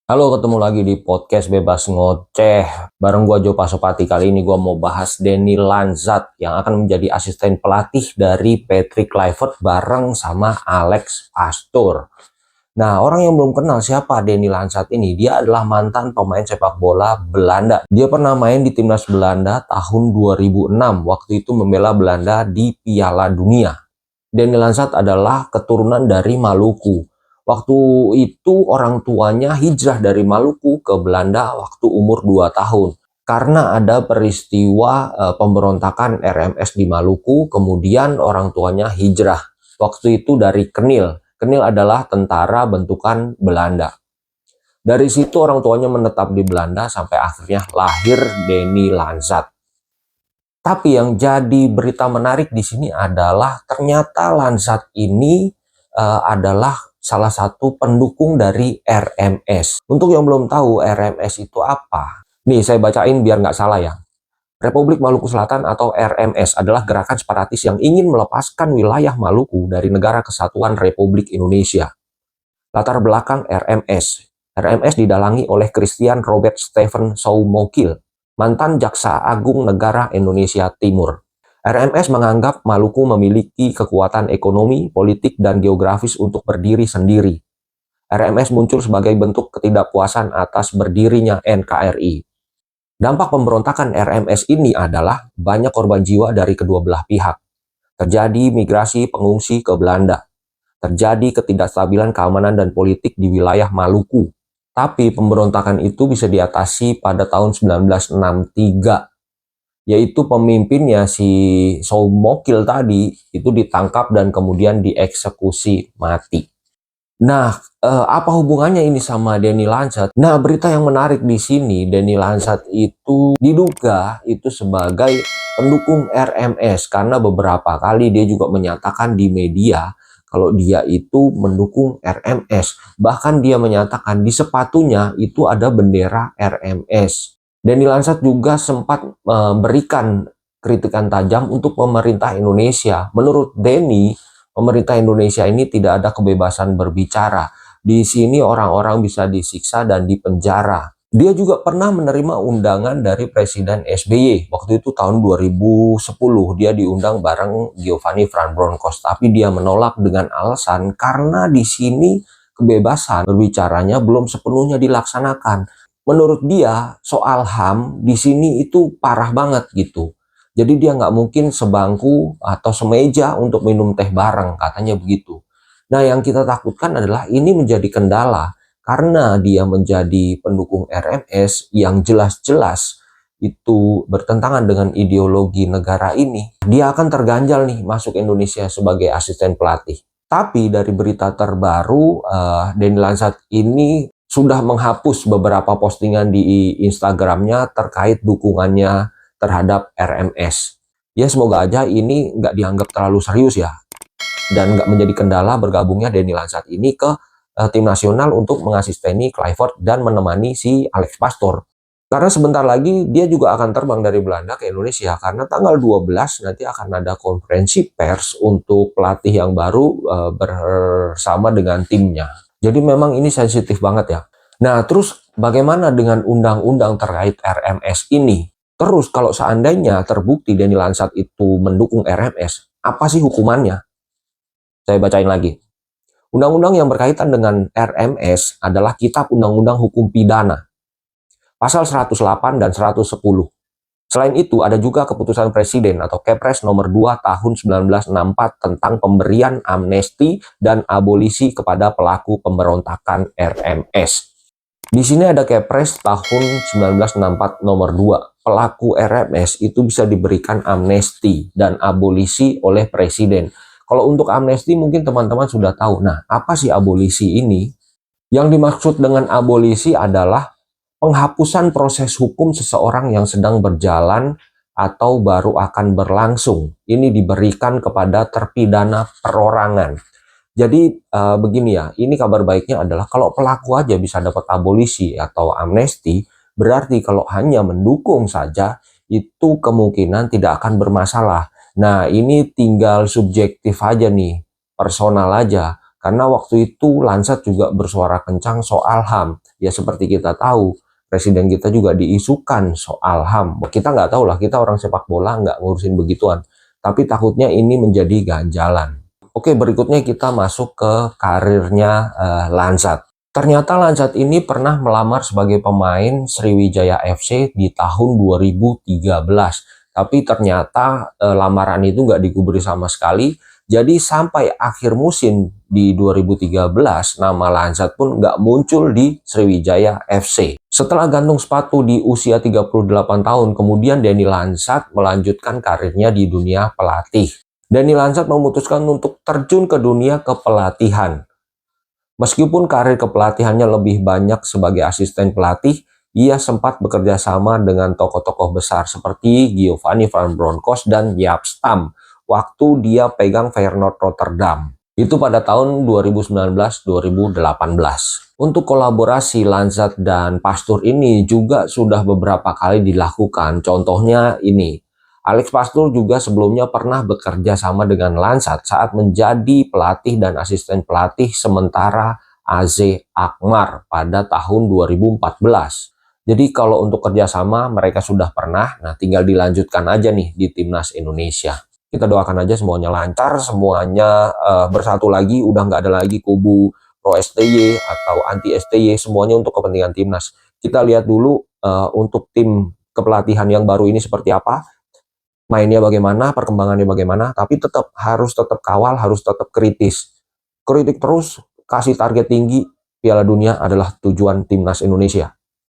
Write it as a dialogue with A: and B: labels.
A: Halo, ketemu lagi di podcast Bebas Ngoceh. Bareng gua Jo Pasopati. Kali ini gua mau bahas Denny Lanzat yang akan menjadi asisten pelatih dari Patrick Kluivert bareng sama Alex Pastoor. Nah, orang yang belum kenal siapa Denny Lanzat ini, dia adalah mantan pemain sepak bola Belanda. Dia pernah main di timnas Belanda tahun 2006. Waktu itu membela Belanda di Piala Dunia. Denny Lanzat adalah keturunan dari Maluku. Waktu itu orang tuanya hijrah dari Maluku ke Belanda waktu umur 2 tahun. Karena ada peristiwa pemberontakan RMS di Maluku, kemudian orang tuanya hijrah. Waktu itu dari Kenil. Kenil adalah tentara bentukan Belanda. Dari situ orang tuanya menetap di Belanda sampai akhirnya lahir Denny Lanzat. Tapi yang jadi berita menarik di sini adalah ternyata Lanzat ini adalah salah satu pendukung dari RMS. Untuk yang belum tahu RMS itu apa, nih saya bacain biar nggak salah ya. Republik Maluku Selatan atau RMS adalah gerakan separatis yang ingin melepaskan wilayah Maluku dari Negara Kesatuan Republik Indonesia. Latar belakang RMS. RMS didalangi oleh Christian Robert Stephen Soumokil, mantan Jaksa Agung Negara Indonesia Timur. RMS menganggap Maluku memiliki kekuatan ekonomi, politik, dan geografis untuk berdiri sendiri. RMS muncul sebagai bentuk ketidakpuasan atas berdirinya NKRI. Dampak pemberontakan RMS ini adalah banyak korban jiwa dari kedua belah pihak. Terjadi migrasi pengungsi ke Belanda. Terjadi ketidakstabilan keamanan dan politik di wilayah Maluku. Tapi pemberontakan itu bisa diatasi pada tahun 1963, yaitu pemimpinnya si Soumokil tadi itu ditangkap dan kemudian dieksekusi mati. Nah, apa hubungannya ini sama Denny Lanzat? Nah, berita yang menarik di sini, Denny Lanzat itu diduga itu sebagai pendukung RMS karena beberapa kali dia juga menyatakan di media kalau dia itu mendukung RMS. Bahkan dia menyatakan di sepatunya itu ada bendera RMS. Denny Lanzat juga sempat memberikan kritikan tajam untuk pemerintah Indonesia. Menurut Denny, pemerintah Indonesia ini tidak ada kebebasan berbicara. Di sini orang-orang bisa disiksa dan dipenjara. Dia juga pernah menerima undangan dari Presiden SBY. Waktu itu tahun 2010 dia diundang bareng Giovanni Van Bronckhorst, tapi dia menolak dengan alasan karena di sini kebebasan berbicaranya belum sepenuhnya dilaksanakan. Menurut dia soal HAM di sini itu parah banget gitu. Jadi dia nggak mungkin sebangku atau semeja untuk minum teh bareng, katanya begitu. Nah, yang kita takutkan adalah ini menjadi kendala karena dia menjadi pendukung RMS yang jelas-jelas itu bertentangan dengan ideologi negara ini. Dia akan terganjal nih masuk Indonesia sebagai asisten pelatih. Tapi dari berita terbaru, Denny Lanzat ini sudah menghapus beberapa postingan di Instagramnya terkait dukungannya terhadap RMS. Ya semoga aja ini nggak dianggap terlalu serius ya, dan nggak menjadi kendala bergabungnya Denny Lanzat ini ke tim nasional untuk mengasisteni Kluivert dan menemani si Alex Pastoor. Karena sebentar lagi dia juga akan terbang dari Belanda ke Indonesia karena tanggal 12 nanti akan ada konferensi pers untuk pelatih yang baru bersama dengan timnya. Jadi memang ini sensitif banget ya. Nah, terus bagaimana dengan undang-undang terkait RMS ini? Terus kalau seandainya terbukti Denny Lanzat itu mendukung RMS, apa sih hukumannya? Saya bacain lagi. Undang-undang yang berkaitan dengan RMS adalah Kitab Undang-Undang Hukum Pidana, pasal 108 dan 110. Selain itu, ada juga keputusan Presiden atau Kepres nomor 2 tahun 1964 tentang pemberian amnesti dan abolisi kepada pelaku pemberontakan RMS. Di sini ada Kepres tahun 1964 nomor 2. Pelaku RMS itu bisa diberikan amnesti dan abolisi oleh Presiden. Kalau untuk amnesti mungkin teman-teman sudah tahu. Nah, apa sih abolisi ini? Yang dimaksud dengan abolisi adalah penghapusan proses hukum seseorang yang sedang berjalan atau baru akan berlangsung. Ini diberikan kepada terpidana perorangan. Jadi begini ya, ini kabar baiknya adalah kalau pelaku aja bisa dapat abolisi atau amnesti, berarti kalau hanya mendukung saja itu kemungkinan tidak akan bermasalah. Nah, ini tinggal subjektif aja nih, personal aja. Karena waktu itu Lansat juga bersuara kencang soal HAM. Ya seperti kita tahu, presiden kita juga diisukan soal HAM. Kita nggak tahu lah, kita orang sepak bola nggak ngurusin begituan. Tapi takutnya ini menjadi ganjalan. Oke, berikutnya kita masuk ke karirnya Lansat. Ternyata Lansat ini pernah melamar sebagai pemain Sriwijaya FC di tahun 2013. Tapi ternyata lamaran itu nggak digubris sama sekali. Jadi sampai akhir musim di 2013, nama Lansat pun nggak muncul di Sriwijaya FC. Setelah gantung sepatu di usia 38 tahun, kemudian Denny Lansat melanjutkan karirnya di dunia pelatih. Denny Lansat memutuskan untuk terjun ke dunia kepelatihan. Meskipun karir kepelatihannya lebih banyak sebagai asisten pelatih, ia sempat bekerja sama dengan tokoh-tokoh besar seperti Giovanni van Bronckhorst dan Jaap Stam waktu dia pegang Feyenoord Rotterdam. Itu pada tahun 2019-2018. Untuk kolaborasi Lansat dan Pastoor ini juga sudah beberapa kali dilakukan. Contohnya ini, Alex Pastoor juga sebelumnya pernah bekerja sama dengan Lansat saat menjadi pelatih dan asisten pelatih sementara AZ Alkmaar pada tahun 2014. Jadi kalau untuk kerjasama mereka sudah pernah, nah tinggal dilanjutkan aja nih di Timnas Indonesia. Kita doakan aja semuanya lancar, semuanya bersatu lagi, udah nggak ada lagi kubu pro STY atau anti STY, semuanya untuk kepentingan Timnas. Kita lihat dulu untuk tim kepelatihan yang baru ini seperti apa, mainnya bagaimana, perkembangannya bagaimana, tapi harus tetap kawal, harus tetap kritis. Kritik terus, kasih target tinggi, Piala Dunia adalah tujuan Timnas Indonesia.